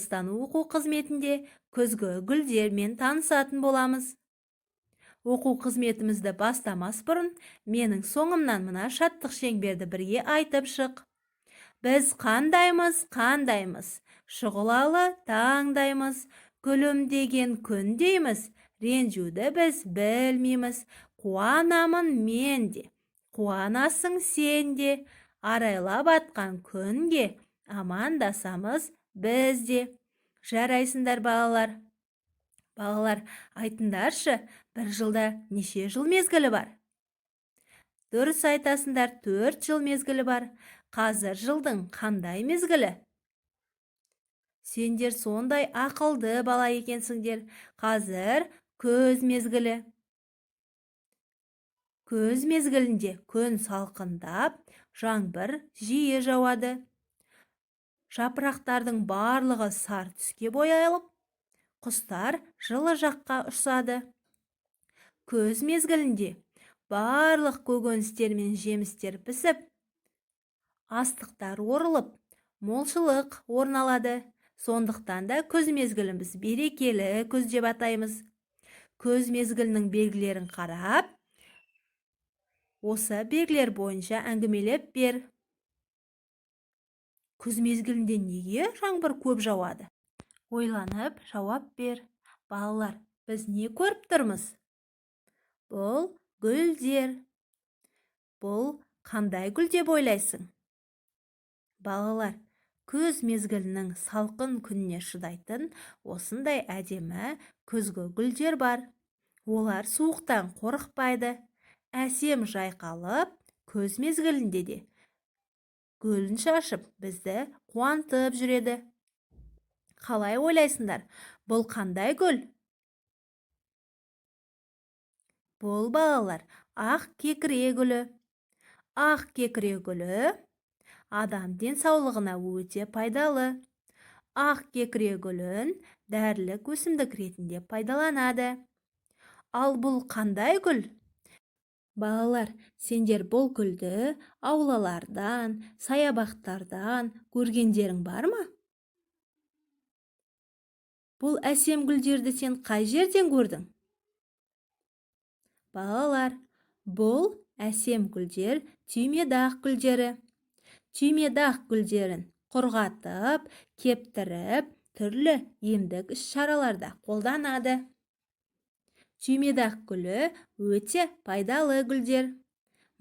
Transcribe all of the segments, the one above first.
дыбыстан оқу қызметінде күзгі гүлдермен танысатын боламыз. Оқу қызметімізді бастамас бұрын, менің соңымнан мына шаттық шеңберді бірге айтып шық. Біз қандаймыз, шұғылалы таңдаймыз, күлімдеген күн дейміз, ренжуді біз білмейміз, қуанамын мен де, қуанасың сен де, арайлап атқан күнге амандасамыз біз де. Жарайсыңдар балалар. Балалар, айтыңдаршы, бір жылда неше жыл мезгілі бар? Дұрыс айтасыңдар, 4 жыл мезгілі бар. Қазір жылдың қандай мезгілі? Сендер сондай ақылды бала екенсіңдер. Қазір күз мезгілі. Күз мезгілінде күн салқындап, жаңбыр жиі жауады. Жапырақтардың барлығы сар түске боялып, құстар жылы жаққа ұшады. Күз мезгілінде барлық көкөністер мен жемістер пісіп, астықтар орылып, молшылық орын алады. Сондықтан да күз мезгіліміз берекелі күз деп атаймыз. Күз мезгілінің белгілерін қарап, осы белгілер бойынша әңгімелеп бер. Күз мезгілінде неге жаңбыр көп жауады? Ойланып жауап бер. Балалар, біз не көріп тұрмыз? Бұл гүлдер. Бұл қандай гүл деп ойлайсың? Балалар, күз мезгілінің салқын күніне шыдайтын осындай әдемі күзгі гүлдер бар. Олар суықтан қорықпайды. Әсем жайқалып, күз мезгілінде де гүлін шашып, бізді қуантып жүреді. Қалай ойлайсыңдар? Бұл қандай гүл? Бұл балалар ақ кекіре гүлі. Ақ кекіре гүлі адам денсаулығына өте пайдалы. Ақ кекіре гүлін дәрілік өсімдік ретінде пайдаланады. Ал бұл қандай гүл? Балалар, сендер бұл гүлді аулалардан, саябақтардан көргендерің бар ма? Бұл әсем гүлдерді сен қай жерден көрдің? Балалар, бұл әсем гүлдер түймедақ гүлдері. Түймедақ гүлдерін құрғатып, кептіріп, түрлі емдік іс-шараларда қолданады. Түймедақ гүлі өте пайдалы гүлдер.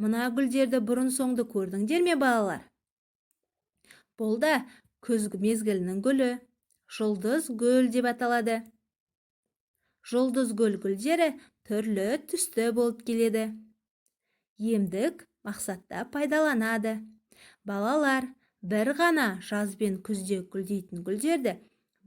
Мына гүлдерді бұрын соңды көрдіңдер ме, балалар? Бұл да күзгі мезгілінің гүлі. Жұлдыз гүл деп аталады. Жұлдыз гүлдері түрлі түсті болып келеді. Емдік мақсатта пайдаланады. Балалар, бір ғана жаз бен күзде гүлдейтін гүлдерді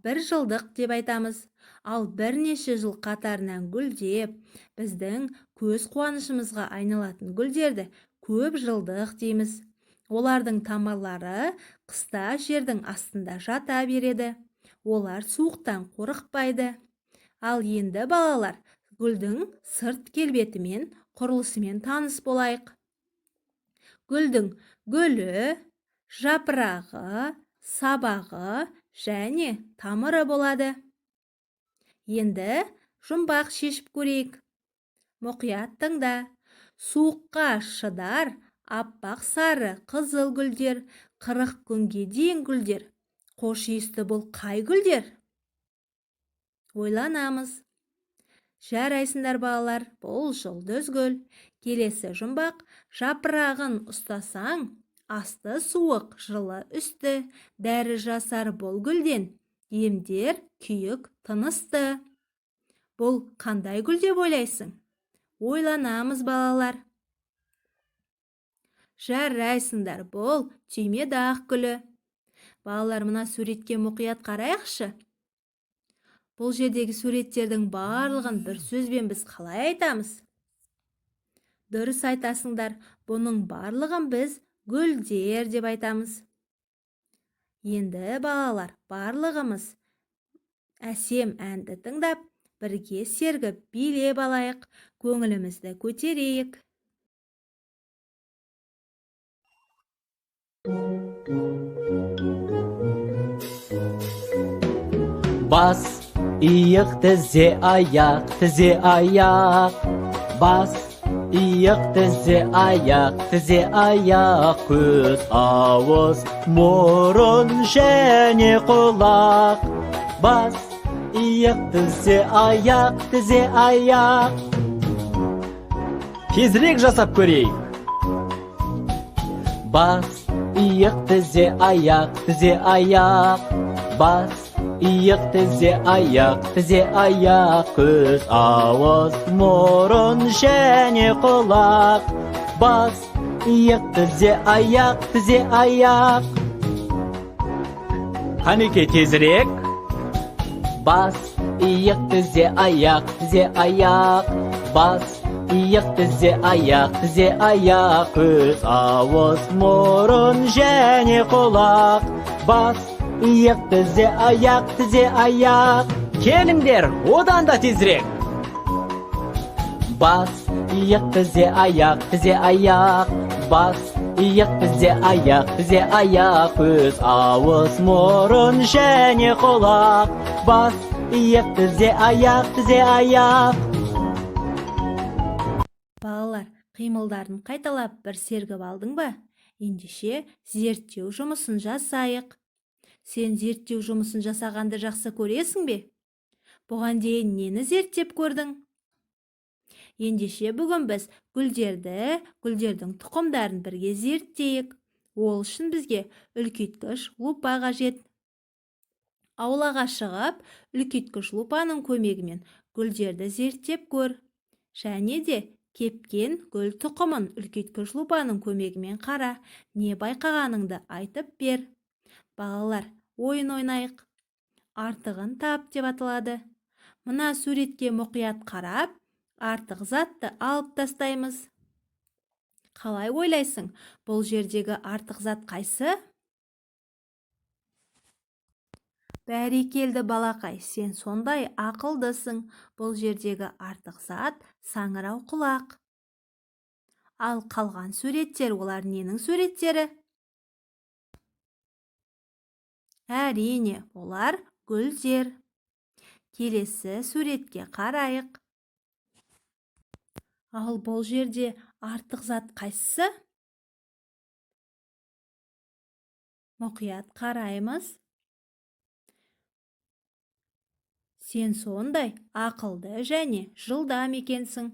бір жылдық деп айтамыз. Ал бірнеше жыл қатарынан гүлдеп, біздің көз қуанышымызға айналатын гүлдерді көп жылдық дейміз. Олардың тамырлары қыста жердің астында жата береді. Олар суықтан қорықпайды. Ал енді балалар, гүлдің сырт келбетімен, құрылысымен таныс болайық. Гүлдің гүлі, жапырағы, сабағы және тамыры болады. Енді жұмбақ шешіп көрейік. Мұқият тыңда. Суыққа шыдар, аппақ сары қызыл гүлдер, 40 күнге дейін гүлдер. Қош иісті бұл қай гүлдер? Ойланамыз. Жарайсыңдар балалар, бұл жұлдыз гүл. Келесі жұмбақ, жапырағын ұстасаң, асты суық, жылы үсті, дәрі жасар бұл гүлден, емдер күйік тынысты. Бұл қандай гүл деп ойлайсың? Ойланамыз балалар. Жарайсыңдар, бұл түймедақ гүлі. Балалар, мына суретке мұқият қарайықшы. Бұл жердегі суреттердің барлығын бір сөзбен біз қалай айтамыз? Дұрыс айтасыңдар, бұның барлығын біз гүлдер деп айтамыз. Енді балалар, барлығымыз әсем әнді тыңдап, бірге сергіп билеп алайық, көңілімізді көтерейік. Бас, иық, тізе, аяқ, тізе, аяқ. Бас, иық, тізе, аяқ, тізе, аяқ. Көз, ауыз, мұрын және құлақ. Бас, иық, тізе, аяқ, тізе, аяқ. Тезірек жасап көрейік. Бас, иық, тізе, аяқ, тізе, аяқ. Бас, иық, тізе, аяқ, тізе, аяқ. Көз, ауыз, мұрын және құлақ. Бас, иық, тізе, аяқ, тізе, аяқ. Қанекей, тезірек. Бас, иық, тізе, аяқ, тізе, аяқ. Бас, иық, тізе, аяқ, тізе, аяқ. Көз, ауыз, мұрын және құлақ. Бас, иық, тізе, аяқ, тізе, аяқ. Келіңдер, одан да тезірек. Бас, иық, тізе, аяқ, тізе, аяқ. Бас, иық, тізе, аяқ, тізе, аяқ. Көз, ауыз, мұрын және құлақ. Бас, иық, тізе, аяқ, тізе, аяқ. Балалар, қимылдарын қайталап бір сергіп алдың ба? Ендеше зерттеу жұмысын жасайық. Сен зерттеу жұмысын жасағанды жақсы көресің бе? Бұған дейін нені зерттеп көрдің? Ендеше бүгін біз гүлдердің тұқымдарын бірге зерттейік. Ол үшін бізге үлкейткіш лупа қажет. Аулаға шығып, үлкейткіш лупаның көмегімен гүлдерді зерттеп көр. Және де кепкен гүл тұқымын үлкейткіш лупаның көмегімен қара. Не байқағаныңды айтып бер. Балалар, ойын ойнайық. Артығын тап деп аталады. Мына суретке мұқият қарап, артық затты алып тастаймыз. Қалай ойлайсың, бұл жердегі артық зат қайсы? Бәрекелді балақай, сен сондай ақылдысың. Бұл жердегі артық зат саңырау құлақ. Ал қалған суреттер, олар ненің суреттері? Әрине, олар гүлдер. Келесі суретке қарайық. Ал бұл жерде артық зат қайсысы? Мұқият қараймыз. Сен сондай ақылды және жылдам екенсің.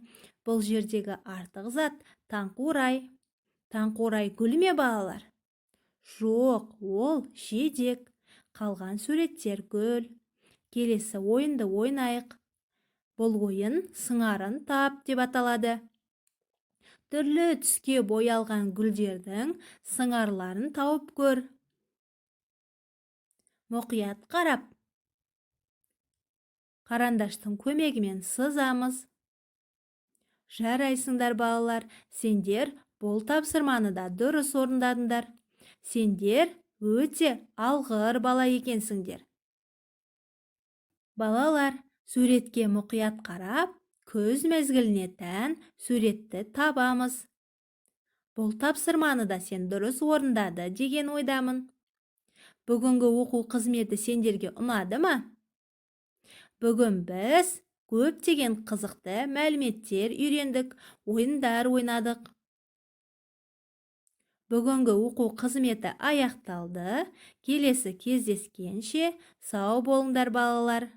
Бұл жердегі артық зат таңқурай. Таңқурай гүл ме, балалар? Жоқ, ол жидек. Қалған суреттер гүл. Келесі ойынды ойнайық. Бұл ойын сыңарын тап деп аталады. Түрлі түске боялған гүлдердің сыңарларын тауып көр. Мұқият қарап, қарандаштың көмегімен сызамыз. Жарайсыңдар балалар, сендер бұл тапсырманы да дұрыс орындадыңдар. Сендер өте алғыр бала екенсіңдер. Балалар, суретке мұқият қарап, көз мезгіліне тән суретті табамыз. Бұл тапсырманы да сен дұрыс орындады деген ойдамын. Бүгінгі оқу қызметі сендерге ұнады ма? Бүгін біз көптеген қызықты мәліметтер үйрендік, ойындар ойнадық. Бүгінгі оқу қызметі аяқталды. Келесі кездескенше сау болыңдар балалар.